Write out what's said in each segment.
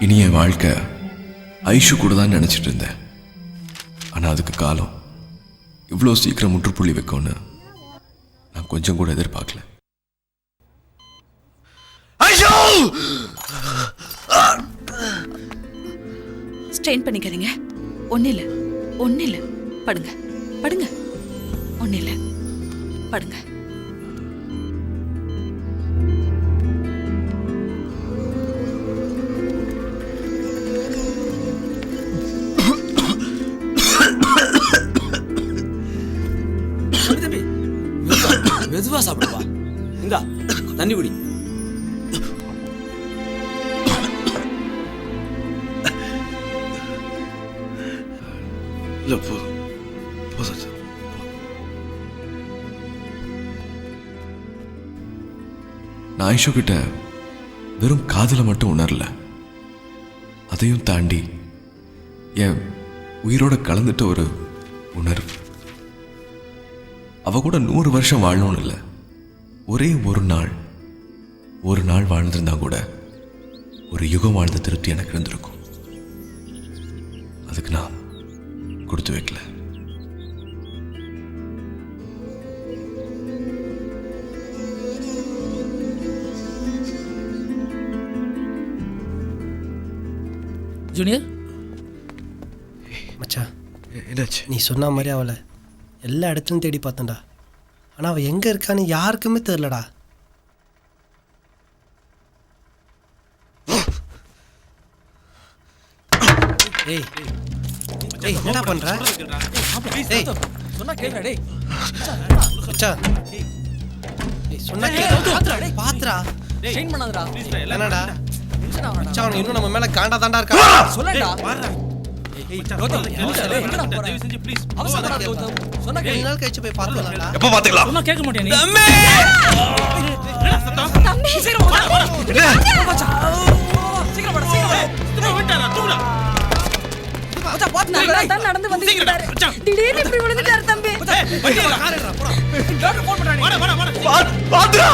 இனி என் வாழ்க்கை ஐஷு கூட தான் நினச்சிட்டு இருந்தேன். ஆனால் அதுக்கு காலம் இவ்வளோ சீக்கிரம் முற்றுப்புள்ளி வைக்கும்னு நான் கொஞ்சம் கூட எதிர்பார்க்கல. ஸ்ட்ரெயின் பண்ணிக்காதீங்க. ஒன்றும் இல்லை, ஒன்றும் இல்லை. படுங்க படுங்க. ஒன்றும் இல்லை, படுங்க. மெதுவா சாப்பிடுவா. இந்தா தண்ணி குடி. இல்லை போதும் போதும். நான் ஐஷு கிட்ட வெறும் காதலை மட்டும் உணரல, அதையும் தாண்டி என் உயிரோட கலந்துட்ட ஒரு உணர்வு. அவ கூட 100 வருஷம் வாழணும்னு இல்லை, ஒரே ஒரு நாள் வாழ்ந்திருந்தா கூட ஒரு யுகம் வாழ்ந்த திருப்தி எனக்கு இருந்திருக்கும். அதுக்கு நான் கொடுத்து வைக்கல. ஜூனியர் மச்சான், என்னாச்சு? நீ சொன்ன மாதிரி அவளை எல்லா இடத்துலையும் தேடி பார்த்தேன்டா. ஆனால் அவள் எங்கே இருக்கான்னு யாருக்குமே தெரிலடா. ஏய் ஏய், என்னடா பண்ற? ஏய் சொன்னா கேளுடா டேய். மச்சான், ஏய் சொன்னா கேளு. பாத்துடா. ஸ்ட்ரெயின் பண்ணாதடா. என்னடா டென்ஷன் ஆவறடா. மச்சான், இன்னும் நம்ம மேல காண்டா தாண்டா இருக்கா? சொல்லடா. ஏய் கௌதம், எங்கடா போற? தயவு செஞ்சு ப்ளீஸ் அவசரப்படாத கௌதம். சொன்னா ரெண்டு கேளு. நாள் கழிச்சு போய் பார்த்துக்கலாம்டா. எப்போ பார்த்துக்கலாம்? சொன்னா கேட்க மாட்டியா நீ? தம்பி சீக்கிரம் வா. மச்சான் சீக்கிரம் வாடா, சீக்கிரம் வா. திரும்ப விட்டாரா தூடா. மச்சான் பாத்து நல்லா தான் நடந்து வந்துட்டாரு. திடீர்னு இப்படி விழுந்துட்டாரு தம்பி. வண்டில கார் ஏறா போடா. டாக்டர் ஃபோன் பண்றானே. வாடா. பாத்துடா.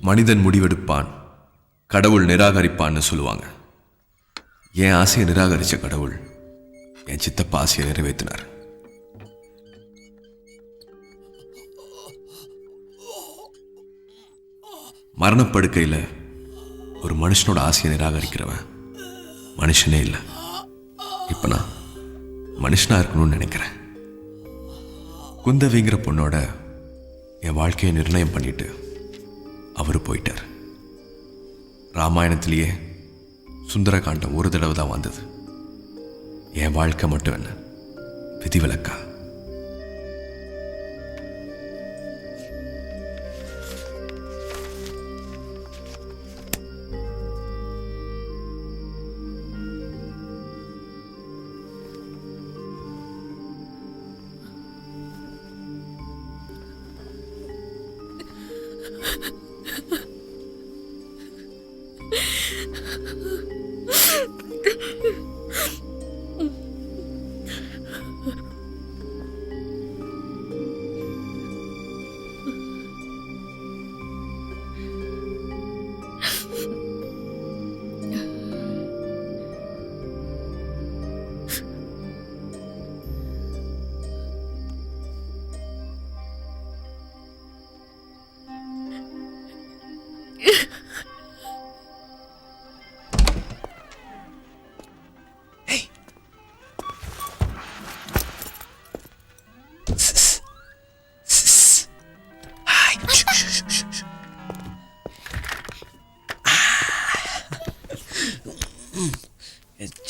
மனிதன் முடிவெடுப்பான், கடவுள் நிராகரிப்பான்னு சொல்லுவாங்க. என் ஆசையை நிராகரிச்ச கடவுள் என் சித்தப்பா ஆசையை நிறைவேற்றினார். மரணப்படுக்கையில் ஒரு மனுஷனோட ஆசையை நிராகரிக்கிறவன் மனுஷனே இல்லை. இப்போ நான் மனுஷனா இருக்கணும்னு நினைக்கிறேன். குந்தவிங்கிற பொண்ணோட என் வாழ்க்கையை நிர்ணயம் பண்ணிட்டு அவர் போயிட்டார். ராமாயணத்திலேயே சுந்தரகாண்டம் ஒரு தடவை தான் வந்தது. என் வாழ்க்கை மட்டும் என்ன விதிவிலக்கா?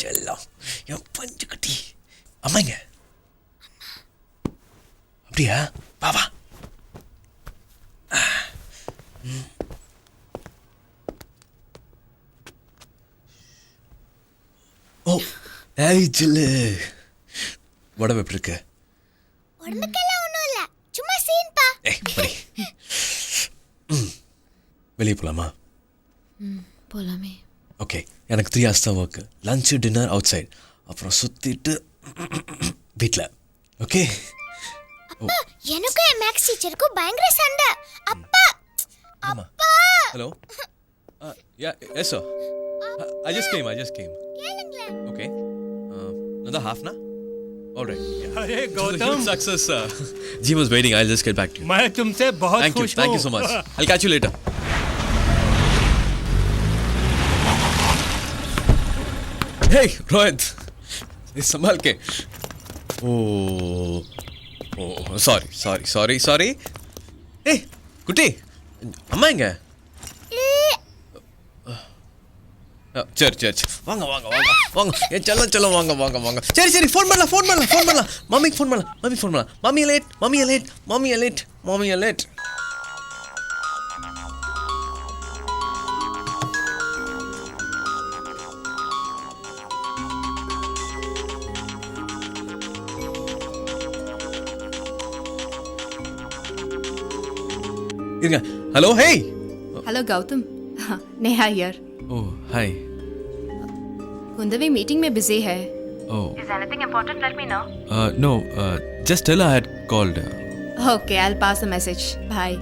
செல்லம், என் பஞ்சு கட்டி அம்மாங்க. அப்படியா? வா வா. ஓ ஏய் சில்லு, உடம்பு எப்படி இருக்கு? உடம்புக்கெல்லாம் ஒன்றும் இல்லை, சும்மா சீன்பா. ஏய் படி. வெளியே போகலாமா? போலாமே. ஓகே, எனக்கு 3 hours தான் work. Lunch dinner outside, அப்புறம் சுற்றிட்டு வீட்டில். ஓகே அப்பா எனக்கும் என் மேக்ஸ் டீச்சருக்கும் பயங்கர சண்டை. அப்பா அப்பா hello yes sir I just came கேளுங்களேன். Okay another half na all right अरे Huge Gautam, success G was waiting I'll just get back to you मैं तुमसे बहुत खुश हूँ. thank you so much I'll catch you later hey Rohit is संभाल के oh sorry hey குட்டி அம்மா எங்க சரி வாங்க ஏன் செல்லம் வாங்க சரி ஃபோன் பண்ணலாம் மம்மிக்கு ஃபோன் பண்ணலாம் மம்மி லேட் இருங்க hello hey hello Gautam Neha here oh hi Kundavi meeting में बिजी है. Oh. Is anything important? Let me know. No, just tell her I had called. Okay, I'll pass the message. Bye.